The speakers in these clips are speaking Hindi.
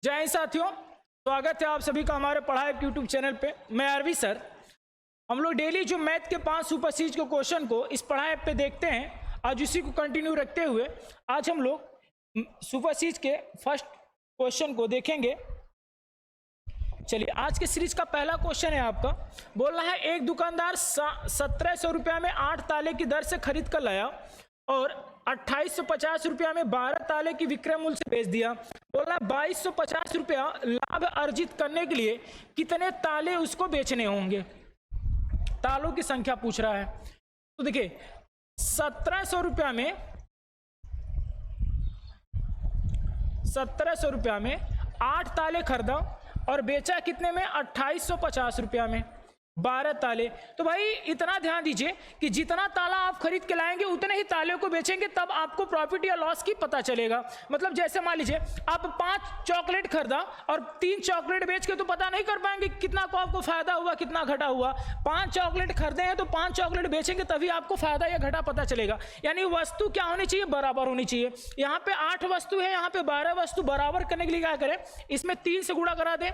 जय हिंद साथियों, स्वागत है आप सभी का हमारे पढ़ाई यूट्यूब चैनल पे। मैं अरवी सर। हम लोग डेली जो मैथ के 5 सुपर सीरीज के क्वेश्चन को इस पढ़ाई ऐप पे देखते हैं, आज उसी को कंटिन्यू रखते हुए आज हम लोग सुपर सीरीज के फर्स्ट क्वेश्चन को देखेंगे। चलिए, आज के सीरीज का पहला क्वेश्चन है आपका। बोल रहा है एक दुकानदार 1700 रुपया में 8 ताले की दर से खरीद कर लाया और 2850 रुपया में 12 ताले की विक्रय मूल्य से बेच दिया। बोला 2250 रुपया लाभ अर्जित करने के लिए कितने ताले उसको बेचने होंगे। तालों की संख्या पूछ रहा है। तो देखिए 1700 रुपया में 8 ताले खरीदा और बेचा कितने में, 2850 रुपया में 12 ताले। तो भाई इतना ध्यान दीजिए कि जितना ताला आप खरीद के लाएंगे उतने ही ताले को बेचेंगे, तब आपको प्रॉफिट या लॉस की पता चलेगा। मतलब जैसे मान लीजिए आप 5 चॉकलेट खरीदा और 3 चॉकलेट बेच के तो पता नहीं कर पाएंगे कितना को आपको फायदा हुआ कितना घटा हुआ। 5 चॉकलेट खरीदे हैं तो 5 चॉकलेट बेचेंगे तभी आपको फायदा या घटा पता चलेगा। यानी वस्तु क्या होनी चाहिए, बराबर होनी चाहिए। यहाँ पे 8 वस्तु है, यहाँ पे 12 वस्तु। बराबर करने के लिए क्या करें, इसमें 3 से गुणा करा दें,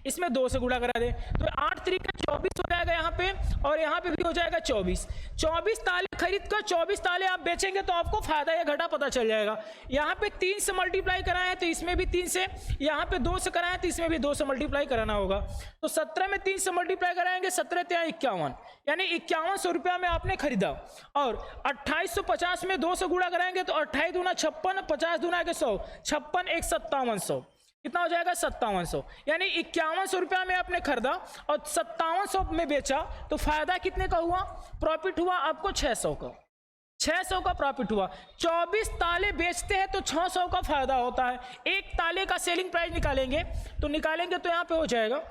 इसमें 2 से गुणा करा दे, तो 8 तरीका 24 हो जाएगा यहाँ पे, और यहाँ पे भी हो जाएगा 24। 24 ताले खरीद कर 24 ताले आप बेचेंगे तो आपको फायदा या घाटा पता चल जाएगा। यहाँ पे 3 से मल्टीप्लाई कराए हैं तो इसमें भी 3 से, यहाँ पे 2 से कराए तो इसमें भी 2 से मल्टीप्लाई कराना होगा। तो 17 में 3 से मल्टीप्लाई कराएंगे, 17 × 51, यानी 5100 रुपया में आपने खरीदा। और 2850 में 2 से गुणा कराएंगे तो 28 दूना 56, 50 दूना के 100, 56 × 1 5700, कितना हो जाएगा 5700। यानी 5100 रुपया में आपने खरीदा और 5700 में बेचा, तो फायदा कितने का हुआ, प्रॉफिट हुआ आपको 600 का। 600 का प्रॉफिट हुआ। 24 ताले बेचते हैं तो 600 का फायदा होता है। एक ताले का सेलिंग प्राइस निकालेंगे तो यहां पे हो जाएगा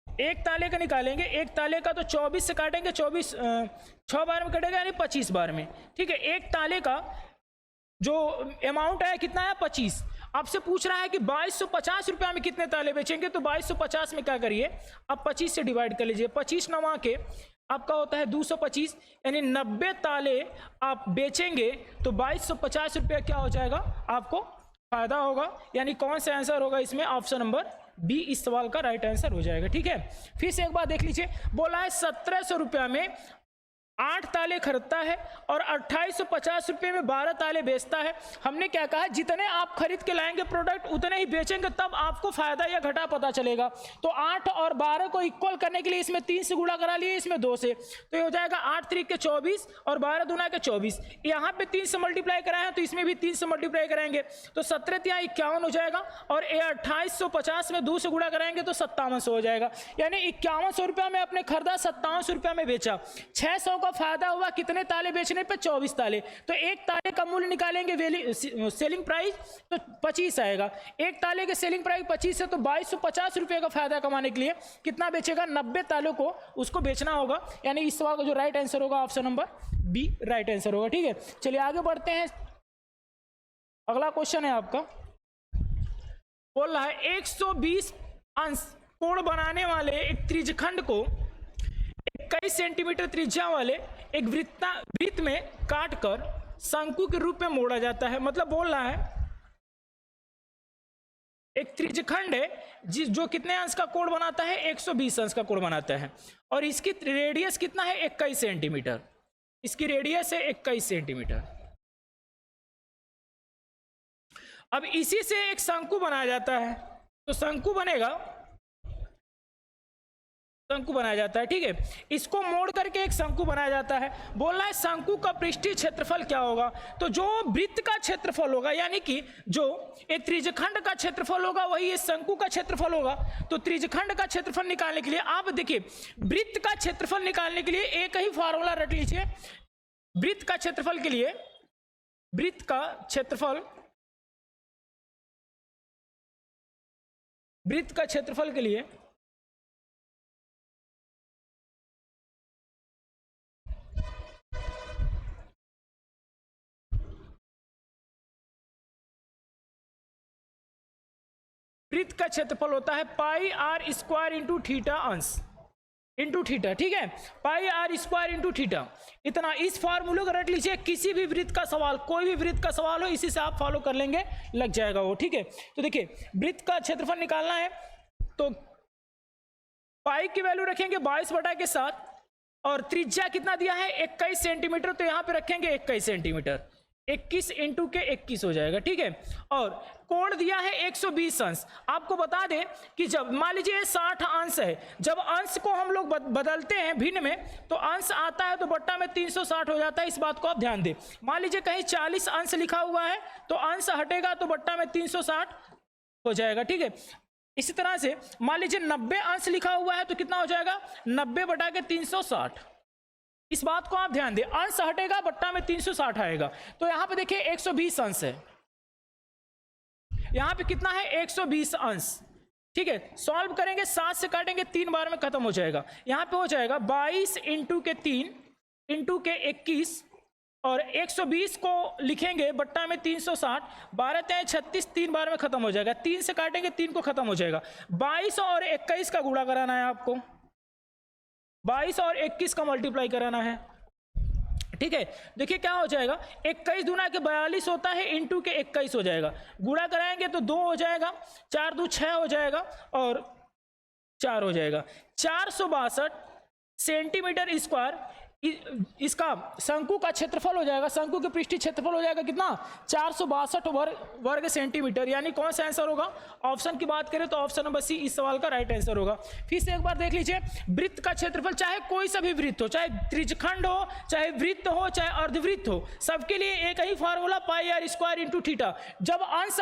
एक ताले का निकालेंगे, एक ताले का तो 24 से काटेंगे, 24 6 बार में कटेगा यानी 25 बार में। ठीक है, एक ताले का जो अमाउंट है कितना है, 25। आपसे पूछ रहा है कि 2250 रुपया में कितने ताले बेचेंगे, तो 2250 में क्या करिए, आप 25 से डिवाइड कर लीजिए। 25 9 के आपका होता है 225, यानी 90 ताले आप बेचेंगे तो 2250 रुपया क्या हो जाएगा, आपको फायदा होगा। यानी कौन सा आंसर होगा इसमें, ऑप्शन नंबर बी इस सवाल का राइट आंसर हो जाएगा। ठीक है, फिर से एक बार देख लीजिए। बोला है 1700 रुपया में 8 ताले खरीदता है और 2850 रुपये में 12 ताले बेचता है। हमने क्या कहा, जितने आप खरीद के लाएंगे प्रोडक्ट उतने ही बेचेंगे, तब आपको फायदा या घाटा पता चलेगा। तो 8 और 12 को इक्वल करने के लिए इसमें 3 से गुणा करा लिए, इसमें 2 से, तो ये हो जाएगा 8 3 के 24 और 12 दूना के 24। यहाँ पे 3 से मल्टीप्लाई कराए हैं तो इसमें भी 3 से मल्टीप्लाई कराएंगे तो 17 × 51 हो जाएगा, और 2850 में 2 से गुणा कराएंगे तो 5700 हो जाएगा। यानी 5100 रुपया में आपने खरीदा, 5700 रुपया में बेचा, 600 का फायदा हुआ कितने ताले बेचने पे, 24 ताले। तो एक ताले का मूल्य निकालेंगे, सेलिंग प्राइस, तो 25 आएगा। एक ताले के सेलिंग प्राइस 25 है तो 2250 रुपये का फायदा कमाने के लिए कितना बेचेगा, 90 तालों को उसको बेचना होगा। यानी इस सवाल का जो राइट आंसर होगा option number B right answer होगा। ठीक है, चलिए आगे बढ़ते हैं। अगला क्वेश्चन है आपका। बोल रहा है 120 अंश कोण बनाने वाले एक त्रिज्यखंड को कई सेंटीमीटर त्रिज्या वाले एक वृत्त में काटकर शंकु के रूप में मोड़ा जाता है। मतलब बोल रहा है एक त्रिज्यखंड है जो कितने अंश का कोण बनाता है, 120 अंश का कोण बनाता है, और इसकी रेडियस कितना है, 21 सेंटीमीटर। इसकी रेडियस है 21 सेंटीमीटर। अब इसी से एक शंकु बनाया जाता है, तो शंकु बनाया जाता है। ठीक है, इसको मोड़ करके एक शंकु बनाया जाता है। बोल रहा है शंकु का पृष्ठीय क्षेत्रफल क्या होगा। तो जो वृत्त का क्षेत्रफल होगा, यानी कि जो एक त्रिज्यखंड का क्षेत्रफल होगा वही ये शंकु का क्षेत्रफल होगा। तो त्रिज्यखंड का क्षेत्रफल निकालने के लिए आप देखिए, वृत्त का क्षेत्रफल निकालने के लिए एक ही फॉर्मूला रट लीजिए। वृत्त का क्षेत्रफल के लिए, वृत्त का क्षेत्रफल के लिए वृत्त का क्षेत्रफल होता है पाई r² × थीटा अंश। इंटू थीटा, ठीक है, पाई आर स्क्वायर इंटू थीटा। इतना इस फार्मूले को रट लीजिए, किसी भी वृत्त का सवाल, कोई भी वृत्त का सवाल हो इसी से आप फॉलो कर लेंगे, लग जाएगा वो, ठीक है। तो देखिए वृत्त का क्षेत्रफल निकालना है तो पाई की वैल्यू रखेंगे 22/7 और त्रिज्या कितना दिया है 21 सेंटीमीटर, तो यहां पे रखेंगे 21 सेंटीमीटर, 21 इंटू के 21 हो जाएगा, ठीक है। और कोण दिया है 120 अंश। आपको बता दें कि जब मान लीजिए 60 अंश है, जब अंश को हम लोग बदलते हैं भिन्न में तो अंश आता है तो बट्टा में 360 हो जाता है, इस बात को आप ध्यान दें। मान लीजिए कहीं 40 अंश लिखा हुआ है तो अंश हटेगा तो बट्टा में 360 हो जाएगा, ठीक है। इसी तरह से मान लीजिए 90 अंश लिखा हुआ है तो कितना हो जाएगा 90/360, इस बात को आप ध्यान दें। अंश हटेगा बट्टा में 360 आएगा। तो यहां पे देखिए 120 अंश है, यहां पे कितना है 120 अंश, ठीक है। सॉल्व करेंगे 7 से काटेंगे 3 बार में खत्म हो जाएगा। यहां पे हो जाएगा 22 इंटू के 3 इंटू के 21 और 120 को लिखेंगे बट्टा में 360, 12 × 36, 3 बार में खत्म हो जाएगा। 3 से काटेंगे 3 को खत्म हो जाएगा। 22 और 21 का गुणा कराना है आपको, 22 और 21 का मल्टीप्लाई कराना है, ठीक है। देखिए क्या हो जाएगा 21 दूना के 42 होता है, इंटू के 21 हो जाएगा, गुणा कराएंगे तो 2 हो जाएगा, 4 2 6 हो जाएगा और 4 हो जाएगा। 462 सेंटीमीटर स्क्वायर इसका शंकु का क्षेत्रफल हो जाएगा, शंकु के पृष्ठीय क्षेत्रफल हो जाएगा कितना 462 वर्ग सेंटीमीटर। यानी कौन सा आंसर होगा, ऑप्शन की बात करें तो ऑप्शन नंबर सी इस सवाल का राइट आंसर होगा। फिर से एक बार देख लीजिए, वृत्त का क्षेत्रफल चाहे कोई सा भी वृत्त हो, चाहे त्रिज्यखंड हो, चाहे वृत्त हो, चाहे अर्धवृत्त हो, सबके लिए एक ही formula pi r square into theta. जब अंश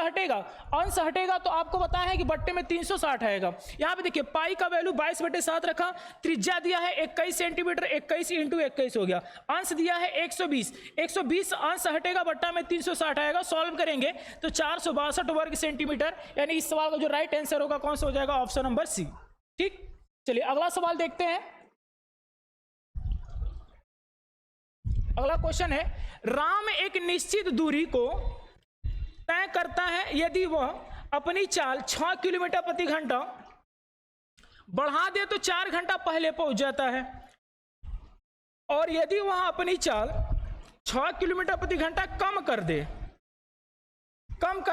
हटेगा तो आपको पता है कि बट्टे में 360 आएगा। यहाँ पे देखिए पाई का वैल्यू 22/7 रखा, त्रिज्या दिया है 21 सेंटीमीटर, 21 इंटू 21 हो गया, अंश दिया है 120 अंश हटेगा बट्टा में 360 आएगा। सॉल्व करेंगे तो 462 वर्ग सेंटीमीटर, यानी इस सवाल का जो राइट आंसर होगा कौन सा हो जाएगा, ऑप्शन नंबर सी, ठीक। चलिए अगला सवाल देखते हैं। अगला क्वेश्चन है, राम एक निश्चित दूरी को तय करता है, यदि वह अपनी चाल 6 किलोमीटर प्रति घंटा बढ़ा दे तो 4 घंटा पहले पहुंच जाता है, और यदि वह अपनी चाल 6 किलोमीटर प्रति घंटा कम कर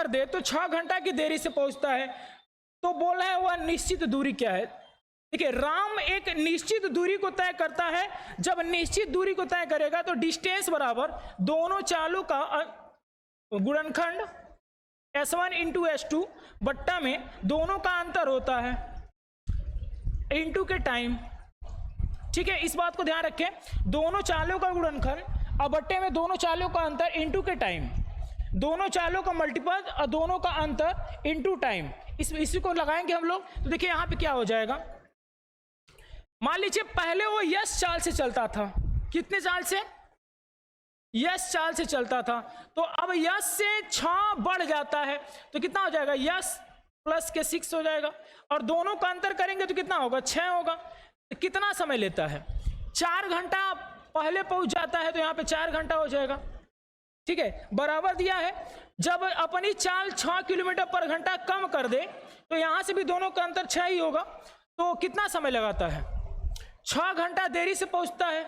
दे तो 6 घंटा की देरी से पहुंचता है। तो बोला है वह निश्चित दूरी क्या है। देखिए राम एक निश्चित दूरी को तय करता है, जब निश्चित दूरी को तय करेगा तो डिस्टेंस बराबर दोनों चालों का गुणनखंड S1 इंटू S2 बट्टा में दोनों का अंतर होता है इंटू के टाइम, ठीक है। इस बात को ध्यान रखें, दोनों चालों का गुणनखंड और बट्टे में दोनों चालों का अंतर इंटू के टाइम, दोनों चालों का मल्टीपल और दोनों का अंतर इंटू टाइम, इसी को लगाएंगे हम लोग। तो देखिए यहां पे क्या हो जाएगा, मान लीजिए पहले वो यस चाल से चलता था, कितने चाल से, यस चाल से चलता था, तो अब यस से 6 बढ़ जाता है तो कितना हो जाएगा, यस प्लस के 6 हो जाएगा, और दोनों का अंतर करेंगे तो कितना होगा 6 होगा। तो कितना समय लेता है, 4 घंटा पहले पहुंच जाता है, तो यहाँ पे 4 घंटा हो जाएगा, ठीक है। बराबर दिया है, जब अपनी चाल 6 किलोमीटर पर घंटा कम कर दे तो यहां से भी दोनों का अंतर 6 ही होगा, तो कितना समय लगाता है, 6 घंटा देरी से पहुंचता है,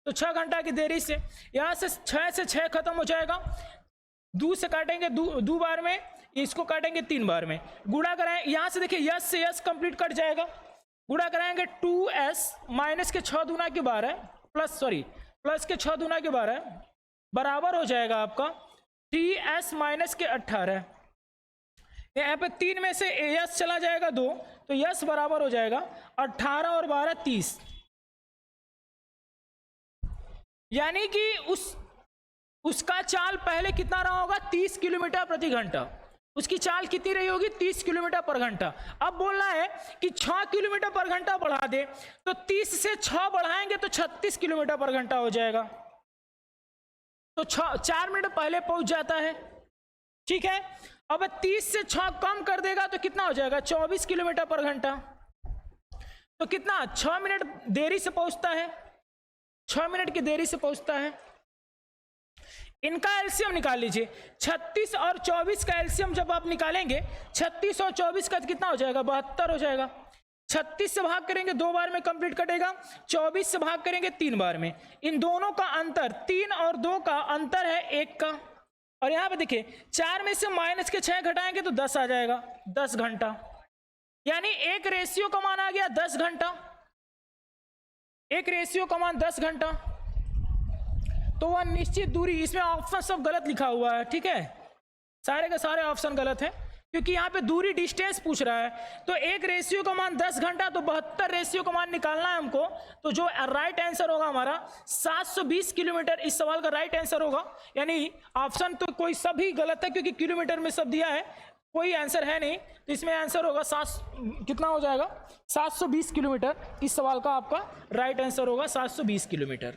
तो 6 घंटा की देरी से यहां से 6 खत्म हो जाएगा। 2 से काटेंगे 2 बार में, इसको काटेंगे 3 बार में, गुणा कराएं, यहां से देखिए यस से यस कंप्लीट कट जाएगा, गुणा कराएंगे 2s माइनस के 6 दूना के 12 प्लस के 6 दूना के 12 बराबर हो जाएगा आपका 3s माइनस के 18। यहाँ पे 3 में से यस चला जाएगा 2, तो यस बराबर हो जाएगा 18 और 12 30, यानी कि उसका चाल पहले कितना रहा होगा 30 किलोमीटर प्रति घंटा, उसकी चाल कितनी रही होगी 30 किलोमीटर पर घंटा। अब बोलना है कि 6 किलोमीटर पर घंटा बढ़ा दे, तो 30 से 6 बढ़ाएंगे तो 36 किलोमीटर पर घंटा हो जाएगा, तो 4 मिनट पहले पहुंच जाता है, ठीक है। अब 30 से 6 कम कर देगा तो कितना हो जाएगा 24 किलोमीटर पर घंटा, तो कितना 6 मिनट देरी से पहुंचता है, 6 मिनट की देरी से पहुंचता है। इनका एलसीएम निकाल लीजिए, 36 और 24 का एलसीएम जब आप निकालेंगे 36 और 24 का कितना हो जाएगा 72 हो जाएगा। 36 से भाग करेंगे 2 बार में कंप्लीट कटेगा, 24 से भाग करेंगे 3 बार में। इन दोनों का अंतर 3 और 2 का अंतर है 1 का। और यहां पे देखिए 4 में से माइनस के 6 घटाएंगे तो 10 आ जाएगा, 10 घंटा, यानी एक रेशियो का मान आ गया 10 घंटा, एक रेशियो का मान 10 घंटा। तो वह निश्चित दूरी, इसमें ऑप्शन सब गलत लिखा हुआ है, ठीक है, सारे के सारे ऑप्शन गलत है क्योंकि यहाँ पे दूरी डिस्टेंस पूछ रहा है। तो एक रेशियो का मान 10 घंटा, तो 72 रेशियो का मान निकालना है हमको। तो जो राइट आंसर होगा हमारा 720 किलोमीटर इस सवाल का राइट आंसर होगा। यानी ऑप्शन तो कोई सभी गलत है क्योंकि किलोमीटर में सब दिया है, कोई आंसर है नहीं, तो इसमें आंसर होगा कितना हो जाएगा 720 किलोमीटर। इस सवाल का आपका राइट आंसर होगा 720 किलोमीटर,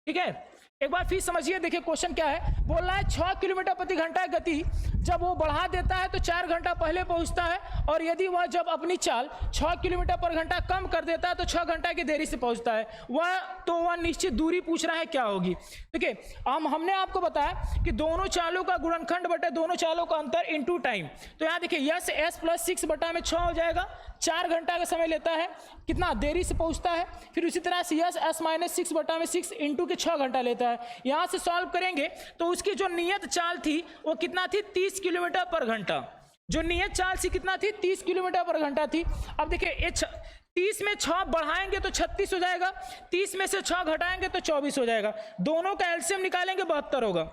ठीक है। एक बार फिर समझिए, देखिए क्वेश्चन क्या है, बोल रहा है 6 किलोमीटर प्रति घंटा गति जब वो बढ़ा देता है तो 4 घंटा पहले पहुंचता है, और यदि वह जब अपनी चाल 6 किलोमीटर पर घंटा कम कर देता है तो 6 घंटा की देरी से पहुंचता है। वह निश्चित दूरी पूछ रहा है क्या होगी। देखिए हमने आपको बताया कि दोनों चालों का गुणनखंड बटे दोनों चालों का अंतर इंटू टाइम। तो यहाँ देखिए यस एस प्लस 6 बटा में 6 हो जाएगा, 4 घंटा का समय लेता है, कितना देरी से पहुंचता है। फिर उसी तरह से यस एस माइनस 6 बटा में 6 इंटू के 6 घंटा लेता है। यहां से सॉल्व करेंगे तो उसकी जो नियत चाल थी वो कितना थी 30 किलोमीटर पर घंटा, जो नियत चाल से कितना थी 30 किलोमीटर पर घंटा थी। अब देखिए 30 में 6 बढ़ाएंगे तो 36 हो जाएगा, 30 में से 6 घटाएंगे तो 24 हो जाएगा, दोनों का एलसीएम निकालेंगे 72 होगा।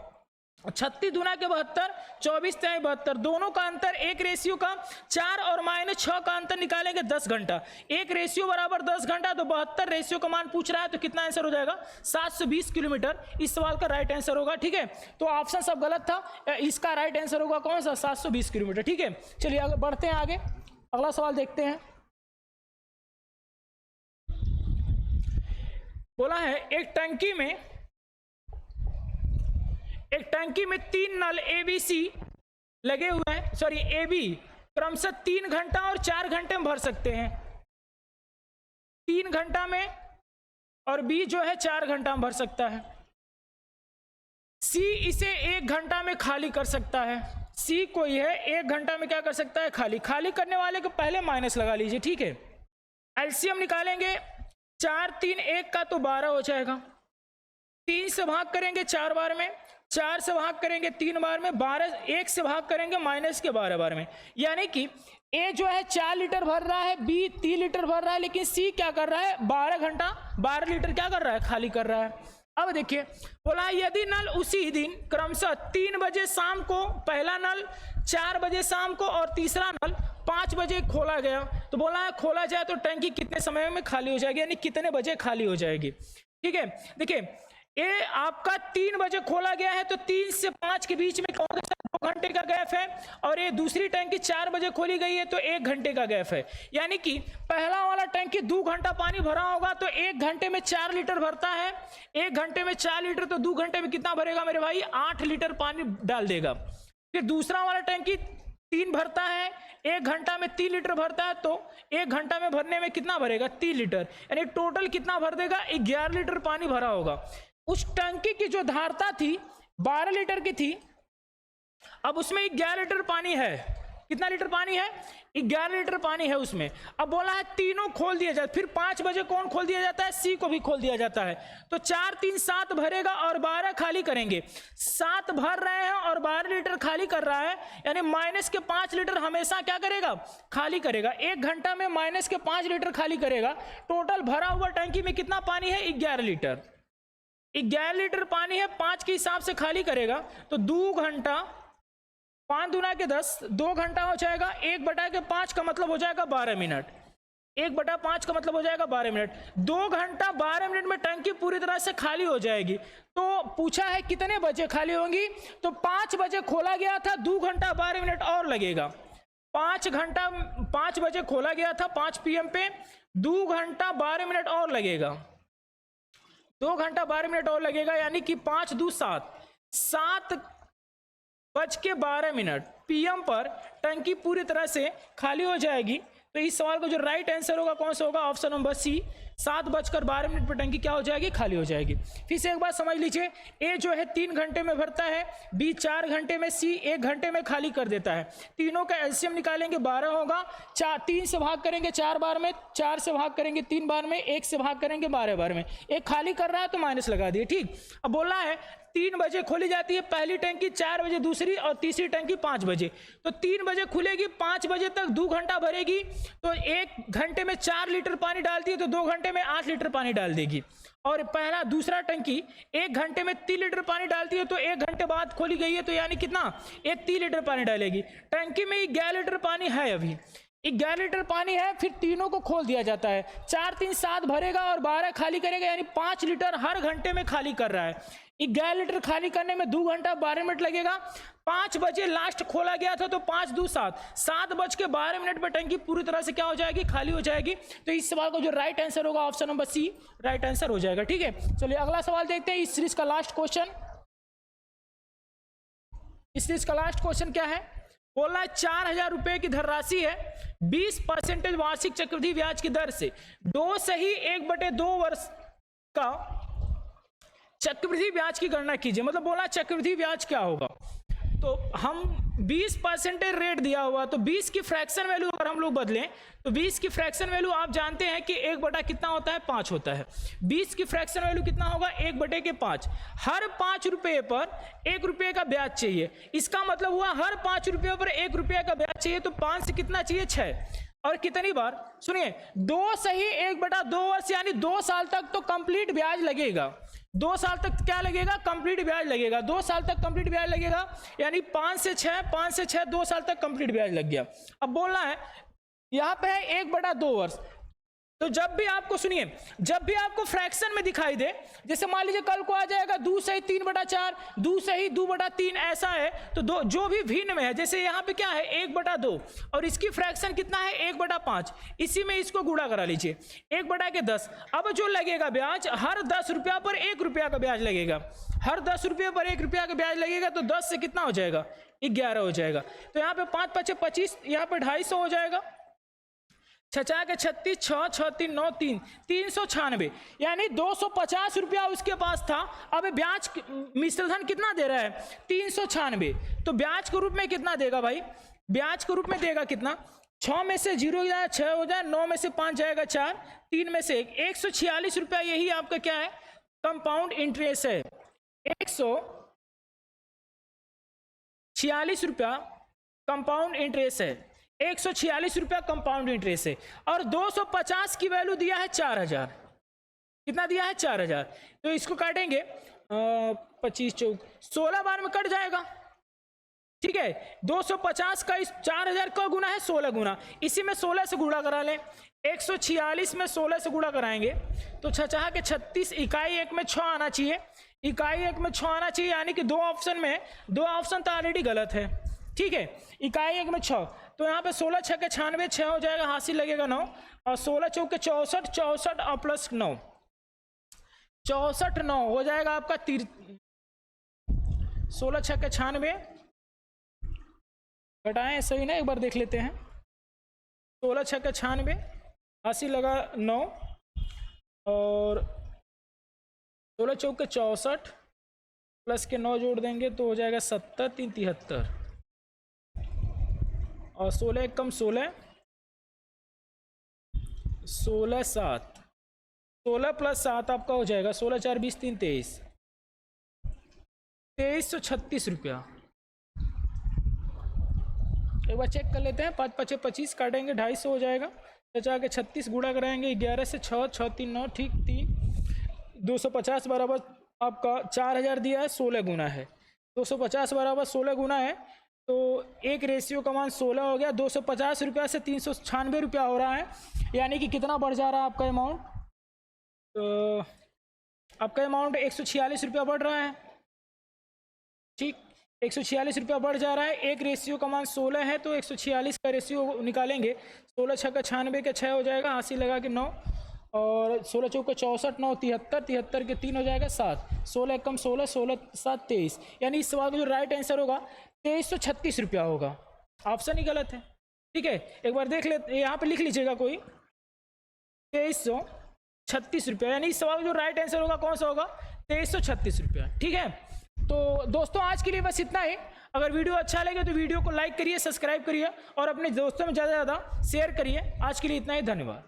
36 दूना के 72, 24 तिहाई 72, दोनों का अंतर एक रेशियो का 4 और माइनस 6 का अंतर निकालेंगे 10 घंटा, एक रेशियो बराबर 10 घंटा, तो 72 रेशियो का मान पूछ रहा है तो कितना आंसर हो जाएगा 720 किलोमीटर इस सवाल का राइट आंसर होगा, ठीक है। तो ऑप्शन सब गलत था, इसका राइट आंसर होगा कौन सा 720 किलोमीटर, ठीक है। चलिए आगे बढ़ते हैं, आगे अगला सवाल देखते हैं। बोला है एक टंकी में 3 नल ABC लगे हुए हैं, सॉरी AB क्रमशः 3 घंटा और 4 घंटे में भर सकते हैं, 3 घंटा में, और B जो है 4 घंटा में भर सकता है। C इसे 1 घंटा में खाली कर सकता है, C कोई है 1 घंटा में क्या कर सकता है खाली करने वाले को पहले माइनस लगा लीजिए, ठीक है। एलसीएम निकालेंगे 4 3 1 का तो 12 हो जाएगा, 3 से भाग करेंगे 4 बार में, 4 से भाग करेंगे 3 बार में, 12 1 से भाग करेंगे माइनस के 12 बार में, यानी कि A जो है 4 लीटर भर रहा है, B 3 लीटर भर रहा है, लेकिन C क्या कर रहा है 12 घंटा 12 लीटर क्या कर रहा है खाली कर रहा है। अब देखिए बोला यदि नल उसी दिन क्रमशः 3 बजे शाम को पहला नल, 4 बजे शाम को और तीसरा नल 5 बजे खोला गया, तो बोला है खोला जाए तो टंकी कितने समय में खाली हो जाएगी, यानी कितने बजे खाली हो जाएगी, ठीक है। देखिए ये आपका 3 बजे खोला गया है तो 3 से 5 के बीच में 2 घंटे का गैप है, और ये दूसरी टंकी 4 बजे खोली गई है तो 1 घंटे का गैप है, यानी कि पहला वाला टंकी 2 घंटा पानी भरा होगा तो 1 घंटे में 4 लीटर भरता है, 1 घंटे में 4 लीटर, तो 2 घंटे में कितना भरेगा मेरे भाई 8 लीटर पानी डाल देगा। फिर दूसरा वाला टंकी 3 भरता है, 1 घंटा में 3 लीटर भरता है, तो 1 घंटा में भरने में कितना भरेगा 3 लीटर, यानी टोटल कितना भर देगा 11 लीटर पानी भरा होगा। उस टंकी की जो धारता थी 12 लीटर की थी, अब उसमें 11 लीटर पानी है, कितना लीटर पानी है 11 लीटर पानी है उसमें। अब बोला है तीनों खोल दिया जाए, फिर 5 बजे कौन खोल दिया जाता है C को भी खोल दिया जाता है, तो 4 3 7 भरेगा और 12 खाली करेंगे, 7 भर रहे हैं और 12 लीटर खाली कर रहा है, यानी माइनस के 5 लीटर हमेशा क्या करेगा खाली करेगा, 1 घंटा में माइनस के 5 लीटर खाली करेगा। टोटल भरा हुआ टंकी में कितना पानी है 11 लीटर, 11 लीटर पानी है, 5 के हिसाब से खाली करेगा तो 2 घंटा 5 दूना के 10, 2 घंटा हो जाएगा, 1/5 का मतलब हो जाएगा 12 मिनट, 1/5 का मतलब हो जाएगा 12 मिनट, 2 घंटा 12 मिनट में टंकी पूरी तरह से खाली हो जाएगी। तो पूछा है कितने बजे खाली होंगी, तो 5 बजे खोला गया था, 2 घंटा 12 मिनट और लगेगा, 5 बजे खोला गया था 5 PM पे, 2 घंटा 12 मिनट और लगेगा, 2 घंटा 12 मिनट और लगेगा, यानी कि 5 2 7 7:12 PM पर टंकी पूरी तरह से खाली हो जाएगी। तो इस सवाल का जो राइट आंसर होगा कौन सा होगा, ऑप्शन नंबर C 7:12 पर टंकी क्या हो जाएगी, खाली हो जाएगी। फिर से एक बात समझ लीजिए, ए जो है 3 घंटे में भरता है, बी 4 घंटे में, सी 1 घंटे में खाली कर देता है। तीनों का एलसीएम निकालेंगे 12 होगा। 3 से भाग करेंगे 4 बार में, 4 से भाग करेंगे 3 बार में, 1 से भाग करेंगे 12 बार में। एक खाली कर रहा है तो माइनस लगा दिए। ठीक, अब बोल रहा है 3 बजे खोली जाती है पहली टंकी, 4 बजे दूसरी और तीसरी टंकी 5 बजे। तो 3 बजे खुलेगी, 5 बजे तक 2 घंटा भरेगी। तो 1 घंटे में 4 लीटर पानी डालती है तो 2 घंटे में 8 लीटर पानी डाल देगी। और दूसरा टंकी 1 घंटे में 3 लीटर पानी डालती है तो 1 घंटे बाद खोली गई है तो यानी कितना, 3 लीटर पानी डालेगी। टंकी में 11 लीटर पानी है, अभी 11 लीटर पानी है। फिर तीनों को खोल दिया जाता है, 4 3 7 भरेगा और 12 खाली करेगा, यानी 5 लीटर हर घंटे में खाली कर रहा है। 11 लीटर खाली करने में 2 घंटा 12 मिनट लगेगा। 5 बजे लास्ट खोला गया था तो 5 2 7, 7:12 पर टंकी पूरी तरह से क्या हो जाएगी, खाली हो जाएगी। तो इस सवाल का जो राइट आंसर होगा option number C right answer हो जाएगा। ठीक है, चलिए अगला सवाल देखते हैं। इस सीरीज का लास्ट क्वेश्चन, इस सीरीज का लास्ट क्वेश्चन क्या है, बोल रहा है 4000 रुपए की धनराशि है, 20% वार्षिक चक्रवृद्धि ब्याज की दर से 2 से ही 1/2 वर्ष का चक्रवृद्धि ब्याज की गणना कीजिए। मतलब बोला चक्रवृद्धि ब्याज क्या होगा, तो हम 20% रेट दिया हुआ, तो 20 की फ्रैक्शन वैल्यू अगर हम लोग बदलें तो 20 की फ्रैक्शन वैल्यू आप जानते हैं कि 1 कितना होता है, 5 होता है। 20 की फ्रैक्शन वैल्यू कितना होगा, 1/5। हर 5 रुपए पर 1 रुपये का ब्याज चाहिए। इसका मतलब हुआ हर 5 रुपये पर 1 रुपये का ब्याज चाहिए, तो 5 से कितना चाहिए, 6। और कितनी बार, सुनिए 2 सही 1/2 वर्ष, यानी 2 साल तक तो कंप्लीट ब्याज लगेगा। 2 साल तक क्या लगेगा, कंप्लीट ब्याज लगेगा। 2 साल तक कंप्लीट ब्याज लगेगा, यानी 5 से 6 2 साल तक कंप्लीट ब्याज लग गया। अब बोलना है यहां पे है 1/2 वर्ष, तो जब भी आपको, सुनिए जब भी आपको फ्रैक्शन में दिखाई दे, जैसे मान लीजिए कल को आ जाएगा 2 सही 3/4, 2 सही 2/3 ऐसा है, तो जो भी भिन्न में है, जैसे यहाँ पे क्या है 1/2 और इसकी फ्रैक्शन कितना है 1/5, इसी में इसको गुणा करा लीजिए 1/10। अब जो लगेगा ब्याज, हर 10 रुपया पर 1 रुपया का ब्याज लगेगा। हर 10 रुपये पर 1 रुपया का ब्याज लगेगा, तो 10 से कितना हो जाएगा, 11 हो जाएगा। तो यहाँ पे 5 5 25, यहाँ पे 250 हो जाएगा। 6 के 36, 6 6 3 9 3, 396, यानी 250 रुपया उसके पास था। अब ब्याज मिश्रधन कितना दे रहा है, 396। तो ब्याज के रूप में कितना देगा भाई, ब्याज के रूप में देगा कितना, 6 में से 0 जाए 6 हो जाए, 9 में से 5 जाएगा 4, 3 में से 1, 146 रुपया यही आपका क्या है, कंपाउंड इंटरेस्ट है। 146 रुपया कंपाउंड इंटरेस्ट है, 146 रुपया कंपाउंड इंटरेस्ट है। और 250 की वैल्यू दिया है 4000, कितना दिया है 4000। तो इसको काटेंगे 25 चौक 16 बार में कट जाएगा। ठीक है, 250 का इस 4000 का गुना है 16 गुना, इसी में 16 से गुणा करा लें। 146 में 16 से गुणा कराएंगे तो 6 के 36, इकाई 1 में 6 आना चाहिए, इकाई 1 में 6 आना चाहिए, यानी कि 2 ऑप्शन में 2 ऑप्शन तो ऑलरेडी गलत है। ठीक है, इकाई 1 में 6, तो यहाँ पे 16 6 के 96, 6 हो जाएगा, हासिल लगेगा 9, और 16 चौक के 64, 64 और प्लस 9, 64 9 हो जाएगा आपका 16 6 के 96 घटाएं, सही ना, एक बार देख लेते हैं। 16 6 के 96, हासिल लगा 9, और 16 चौक के 64 प्लस के 9 जोड़ देंगे तो हो जाएगा 70 3 73, और 16 1 कम 16, 16 7, 16 प्लस 7 आपका हो जाएगा 16 4 20 3 23, 2336 रुपया। एक बार चेक कर लेते हैं, 5 5 25 काटेंगे 250 हो जाएगा। 6 के 36 गुणा कराएंगे 11 से 6 6 3 9, ठीक 3, 250 बराबर आपका 4000 दिया है, 16 गुना है, 250 बराबर 16 गुना है, तो एक रेशियो का मान 16 हो गया। 250 रुपया से 396 रुपया हो रहा है, यानी कि कितना बढ़ जा रहा है आपका अमाउंट, तो आपका अमाउंट 146 रुपया बढ़ रहा है। ठीक, 146 रुपया बढ़ जा रहा है। एक रेशियो का मान 16 है, तो 146 का रेशियो निकालेंगे, 16 6 का 96 के 6 हो जाएगा, हासिल लगा के 9, और 16 चौक 64 9 73, 73 के 3 हो जाएगा 7, 16 कम 16, 16 7 23, यानी इस सवाल का जो राइट आंसर होगा 2336 रुपया होगा। ऑप्शन ही गलत है। ठीक है, एक बार देख लेते, यहाँ पे लिख लीजिएगा कोई, 36 रुपया, यानी इस सवाल का जो राइट आंसर होगा कौन सा होगा, 2336 रुपया। ठीक है, तो दोस्तों आज के लिए बस इतना ही। अगर वीडियो अच्छा लगे तो वीडियो को लाइक करिए, सब्सक्राइब करिए और अपने दोस्तों में ज़्यादा से ज़्यादा शेयर करिए। आज के लिए इतना ही, धन्यवाद।